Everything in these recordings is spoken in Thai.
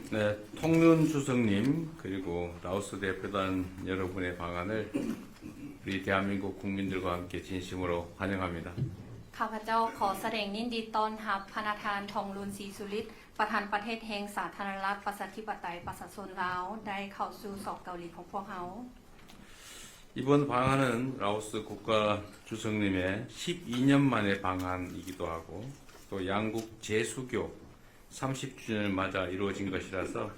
네, 통륜 주석님 그리고 라오스 대표단 여러분의 방안을 우리 대한민국 국민들과 함께 진심으로 환영합니다. ข้าพเจ้าขอแสดงยินดีต้อนรับพระธานทองลุนศรีสุริตประธานประเทศแห่งสาธารณรัฐประชาธิปไตยประชาชนลาวได้เข้าสู่สอบเกาหลีของพวกเฮา 이번 방안은 라오스 국가 주석님의 12년 만의 방안이기도 하고 또 양국 재수교 30주년을 맞아 이루어진 것이라서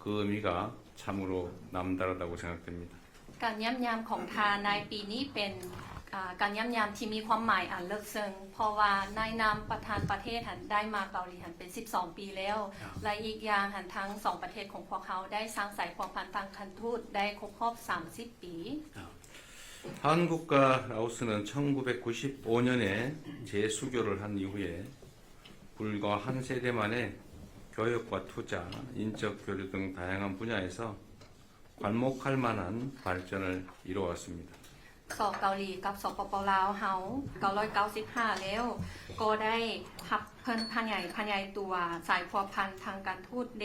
그 의미가 참으로 남다르다고 생각됩니다. การย่ำยามของทานในปีนี้เป็นการย่ำยามที่มีความหมายอันลึกซึ้งเพราะว่าในนามประธานประเทศหันได้มาเกาหลีหันเป็น12ปีแล้วและอีกอย่างหันทั้ง2ประเทศของพวกเขาได้สร้างสายความพันธ์ทางการทูตได้ครบรอบ30ปี 한국과 라오스는 1995년에 재수교를 한 이후에 불과 한 세대 만에 교육과 투자, 인적 교류 등 다양한 분야에서 괄목할 만한 발전을 이루었습니다. สอบเกาหลีกับสปป.ลาวเฮา995แล้วก็ได้หับเพิ่นพะใหญ่ตัวสายพัวพันธ์ทางการทูตเด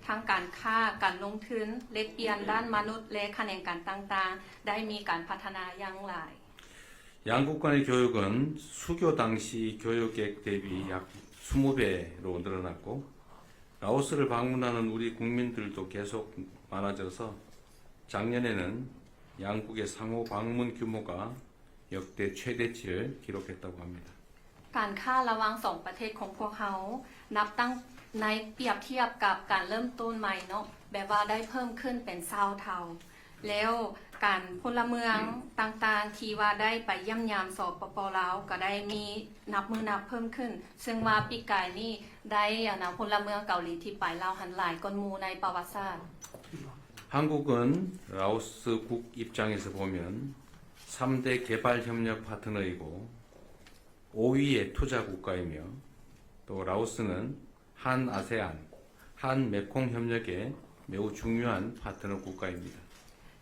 ทางการค้าการลงทุนเลกเปลี่ยนด้านมนุษย์และคะแนนการต่างๆได้มีการพัฒนาอย่างหลาย 양국 간의 교육은 수교 당시 교육객 대비 약 20배로 늘어났고 라오스를 방문하는 우리 국민들도 계속 많아져서 작년에는 양국의 상호 방문 규모가 역대 최대치를 기록했다고 합니다. การค้าระหว่าง2ประเทศของพวกเขานับตั้งในเปรียบเทียบกับการเริ่มต้นใหม่เนาะแบบว่าได้เพิ่มขึ้นเป็น20เท่าแล้วการพลเมืองต่างๆที่ว่าได้ไปเยี่ยมยามสปป.ลาวก็ได้มีนับเพิ่มขึ้นซึ่งว่าปีกายนี้ได้พลเมืองเกาหลีที่ไปลาวหันหลายก้อนหมู่ในประวัติศาสตร์ 한국은 라오스국 입장에서 보면 3대 개발 협력 파트너이고 5위의 투자 국가이며 또 라오스는 한 아세안, 한 메콩 협력의 매우 중요한 파트너 국가입니다.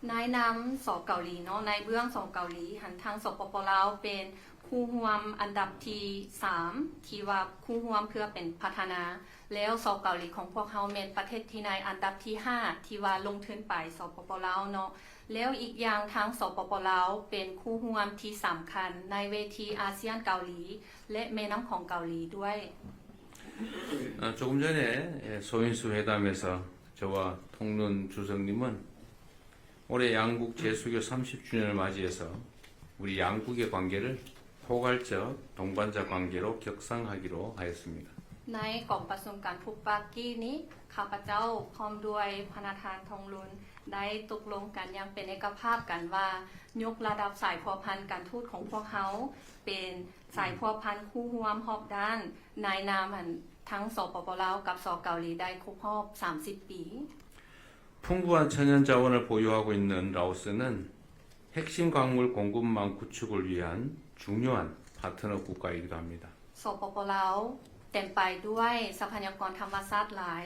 ในนามสเกาหลีเนาะในเบื้องสเกาหลีหันทางสปป.ลาวเป็นคู่ร่วมอันดับที่3ที่ว่าคู่ร่วมเพื่อเป็นพัฒนาแล้วสเกาหลีของพวกเฮาเป็นประเทศที่ในอันดับที่5ที่ว่าลงทุนไปสปป.ลาวเนาะแล้วอีกอย่างทางสปป.ลาวเป็นคู่ร่วมที่สำคัญในเวทีอาเซียนเกาหลีและแม่น้ำของเกาหลีด้วย 조금 전에 소인수 회담에서 저와 통론 주석님은 올해 양국 재수교 30주년을 맞이해서 우리 양국의 관계를 포괄적 동반자 관계로 격상하기로 하였습니다. ในกล่องประชุมการพบปากกี้นี้ข้าพเจ้าพร้อมด้วยพระธานทองลุนได้ตกลงกันอย่างเป็นเอกภาพกันว่ายกระดับสายพัวพันธ์การทูตของพวกเขาเป็นสายพัวพันธ์คู่ร่วมรอบด้านในนามทั้งสปป.ลาวกับสเกาหลีได้ครบรอบ30ปี 풍부한 천연 자원을 보유하고 있는 라오스는 핵심 광물 공급망 구축을 위한 중요한 파트너 국가이기도 합니다. สปป.ลาวเต็มไปด้วยทรัพยากรธรรมชาติหลาย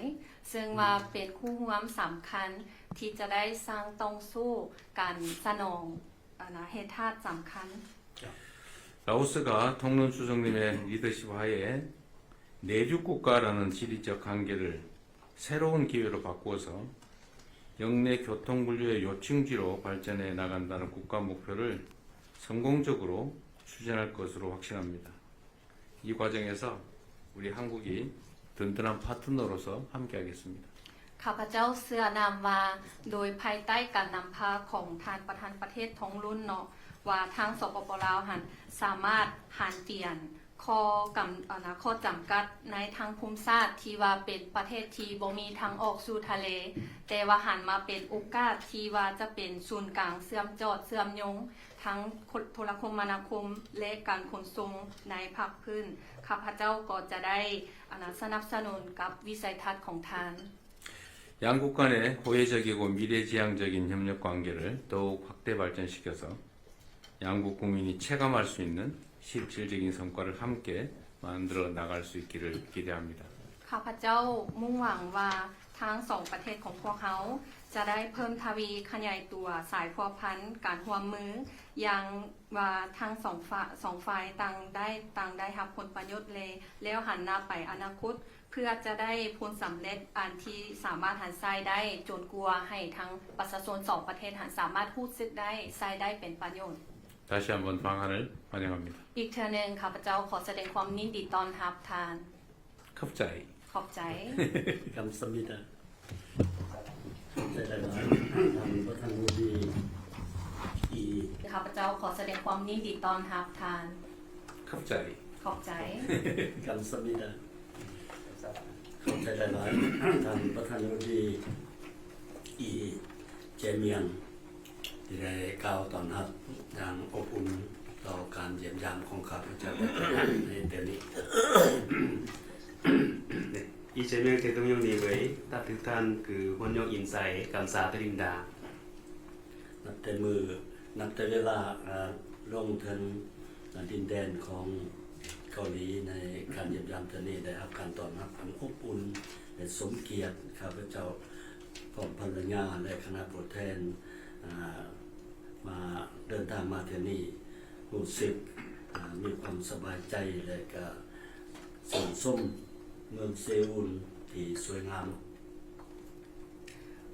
ซึ่งว่าเป็นคู่ร่วมสำคัญที่จะได้สร้างต้องสู้การสนองเหตุธาตุสำคัญ 라오스가 통론 주석님의 리더십 하에 내륙국가라는 지리적 한계를 새로운 기회로 바꾸어서 영내 교통물류의 요충지로 발전해 나간다는 국가 목표를 성공적으로 추진할 것으로 확신합니다. 이 과정에서 우리 한국이 든든한 파트너로서 함께하겠습니다. ข้าพเจ้าเชื่อนำว่าโดยภายใต้การนำพาของทานประธานประเทศท้องรุ่นเนาะว่าทางสปป.ลาวหันสามารถหันเปลี่ยนข้อจำกัดในทางภูมิศาสตร์ที่ว่าเป็นประเทศที่บ่มีทางออกสู่ทะเลแต่ว่าหันมาเป็นโอกาสที่ว่าจะเป็นศูนย์กลางเชื่อมจอดเชื่อมโยงทั้งโทรคมนาคมและการขนส่งในภาคพื้นข้าพเจ้าก็จะได้สนับสนุนกับวิสัยทัศน์ของทาน 양국 간의 호혜적이고 미래지향적인 협력 관계를 더욱 확대 발전시켜서 양국 국민이 체감할 수 있는 실질적인 성과를 함께 만들어 나갈 수 있기를 기대합니다. ข้าพเจ้ามุ่งหวังว่าทั้ง2ประเทศของพวกเขาจะได้เพิ่มทวีขยายตัวสายพัวพันธ์การร่วมมืออย่างว่าทั้ง2ฝ่ายต่างได้รับผลประโยชน์แล้วหันหน้าไปอนาคต เพื่อจะได้ผลสำเร็จอันที่สามารถหันใช้ได้จนกลัวให้ทั้งประชาชน2ประเทศหันสามารถรู้สึกได้ใช้ได้เป็นประโยชน์ 다시 한번 방한을 환영합니다. อีกเทื่อหนึงข้าพเจ้าขอแสดงความยินดีต้อนรับทาน 갑자기 ขอบใจ 감사합니다. 제가 한국이 이 ข้าพเจ้าขอแสดงความยินดีต้อนรับทาน 갑자기 ขอบใจ 감사합니다. 제가 한국이 이 제명ได้กล่าวต้อนรับอย่างอบอุ่นต่อการเยี่ยมยามของข้าพเจ้าในเดือนนี้ 네, 이재명 대통령님의 따뜻한 그 원력 인사에 감사드립니다. นับแต่เวลาลงถึงดินแดนของเกาหลีในการเยี่ยมยามเดือนนี้ได้รับการต้อนรับอันอบอุ่นและสมเกียรติข้าพเจ้าพร้อมภรรยาและคณะผู้แทนมาเดินทางมาที่นี่รู้สึกมีความสบายใจและก็ส่งส้มเมืองเซอุลที่สวยงาม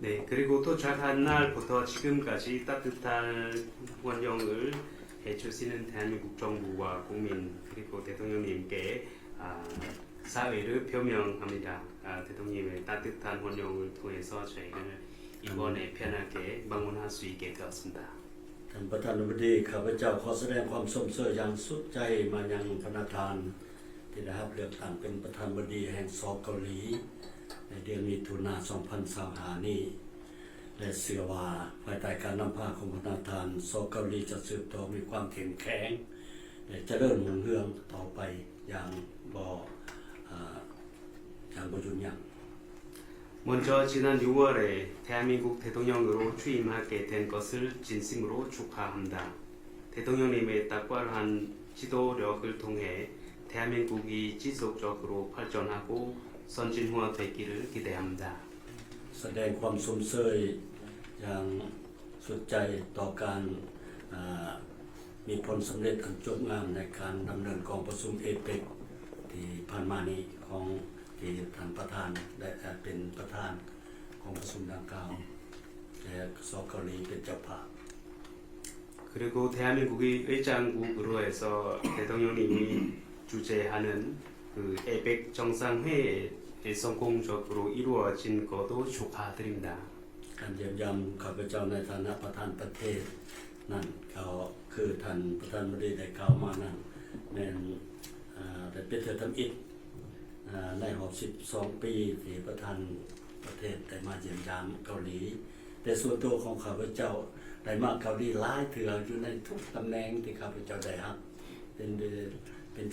네, 그리고 도착한 날부터 지금까지 따뜻한 원령을 해주시는 대한민국 정부와 국민 그리고 대통령님께 사회를 표명합니다. 대통령님의 따뜻한 원령을 통해서 저희는 이번에 편하게 방문할 수 있게 되었습니다. ท่านประธานาธิบดีข้าพเจ้าขอแสดงความสมเสยอย่างสุดใจมายังประธานที่ได้รับเลือกตั้งเป็นประธานาธิบดีแห่งสเกาหลีในเดือนมิถุนายน2025นี้และเชื่อว่าภายใต้การนำพาของประธานสเกาหลีจะสืบต่อมีความเข้มแข็งและเจริญรุ่งเรืองต่อไปอย่างบ่หยุดยั้ง 먼저 지난 6월에 대한민국 대통령으로 취임하게 된 것을 진심으로 축하합니다. 대통령님의 탁월한 지도력을 통해 대한민국이 지속적으로 발전하고 선진화되기를 기대합니다. แสดงความสมเสยอย่างสุดใจต่อการมีผลสำเร็จอันจบงามในการดำเนินกองประชุมเอเปกที่ผ่านมานี้ของที่ท่านประธานได้เป็นประธานของประชุมดังกล่าวและสเกาหลีเป็นเจ้าภาพ 그리고 대한민국이 의장국으로 해서 대통령님이 주재하는 그 에펙 정상회의 성공적으로 이루어진 것도 축하드립니다. การเยี่ยมยามข้าพเจ้าในฐานะประธานประเทศนั่นก็คือท่านประธานบดีได้กล่าวมานั้นแม่นได้เป็นเทื่อทำอิฐในรอบ12 ปีที่ประธานประเทศได้มาเยี่ยมยามเกาหลีแต่ส่วนตัวของข้าพเจ้าได้มาเกาหลีหลายเทื่ออยู่ในทุกตำแหน่งที่ข้าพเจ้าได้รับเป็น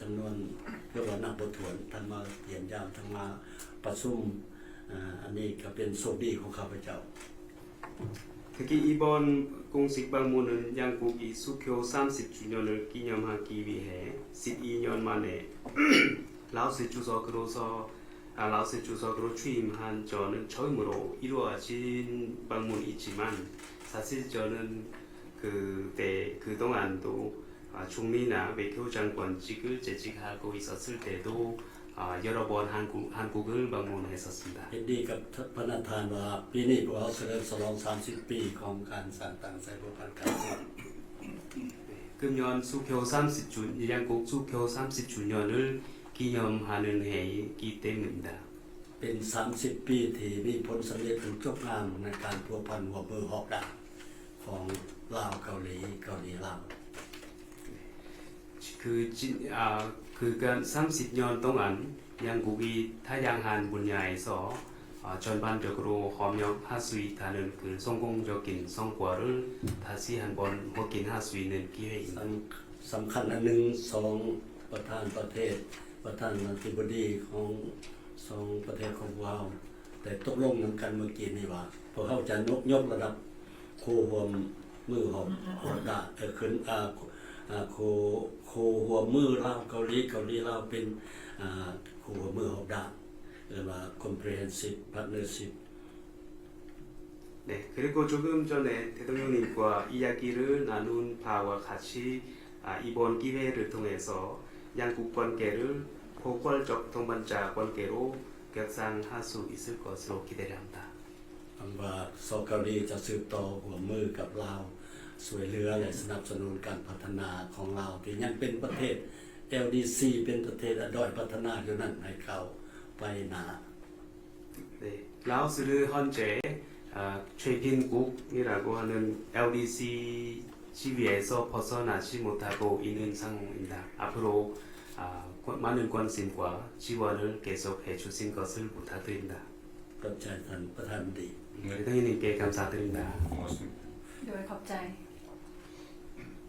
จำนวนเรียกว่านับบ่ถ้วนทั้งมาเยี่ยมยามทั้งมาประชุมอันนี้ก็เป็นโชคดีของข้าพเจ้า 특히 이번 공식 방문은 양국이 수교 30주년을 기념하기 위해 12년 만에 라오스 주석으로 취임한 저는 처음으로 이루어진 방문이지만 사실 저는 그동안도 총리나 외교장관직을 재직하고 있었을 때도 여러 번 한국을 방문했었습니다. เห็นดีกับพระประธานว่าปีนี้พวกเราเฉลิมฉลอง30 ปีของการสร้างตั้งไซโบพันธ์การ 금년 양국 수교 30주년을 기념하는 해이기 때문입니다. เป็น 30 ปีที่มีผลสำเร็จถึงจบงามในการพัวพันหัวมือหอกดาบของลาวเกาหลีลาว 그간 30년 동안 양국이 다양한 분야에서 전반적으로 협력할 수 있다는 그 성공적인 성과를 다시 한번 확인할 수 있는 기회입니다. สำคัญอันหนึ่ง2ประธานประเทศประธานาธิบดีของ2ประเทศของเราแต่ตกลงนำกันเมื่อกี้นี่ว่าพวกเขาจะยกระดับโครวมมือหอกดาขึ้นโคหัวมือลาวเกาหลีลาวเป็นโคหัวมือหอกดาเรียกว่า comprehensive partnership 네, 그리고 조금 전에 대통령님과 이야기를 나눈 바와 같이 이번 기회를 통해서 양국 관계를 포괄적 동반자 관계로 격상 하수 있을 것으로 기대합니다. อันว่าซอเกาหลีจะสืบต่อหัวมือกับลาวสวยเหลือและสนับสนุนการพัฒนาของลาวที่ยังเป็นประเทศ LDC เป็นประเทศด้อยพัฒนาอยู่นั้นให้เขาไปหนา 네, 라오스를 현재 최빈국이라고 하는 LDC 지위에서 벗어나지 못하고 있는 상황입니다. 앞으로 많은 관심과 지원을 계속해 주신 것을 부탁드립니다. กับใจท่านประธานดี 대통령님께 감사드립니다. 고맙습니다. โดยขอบใจ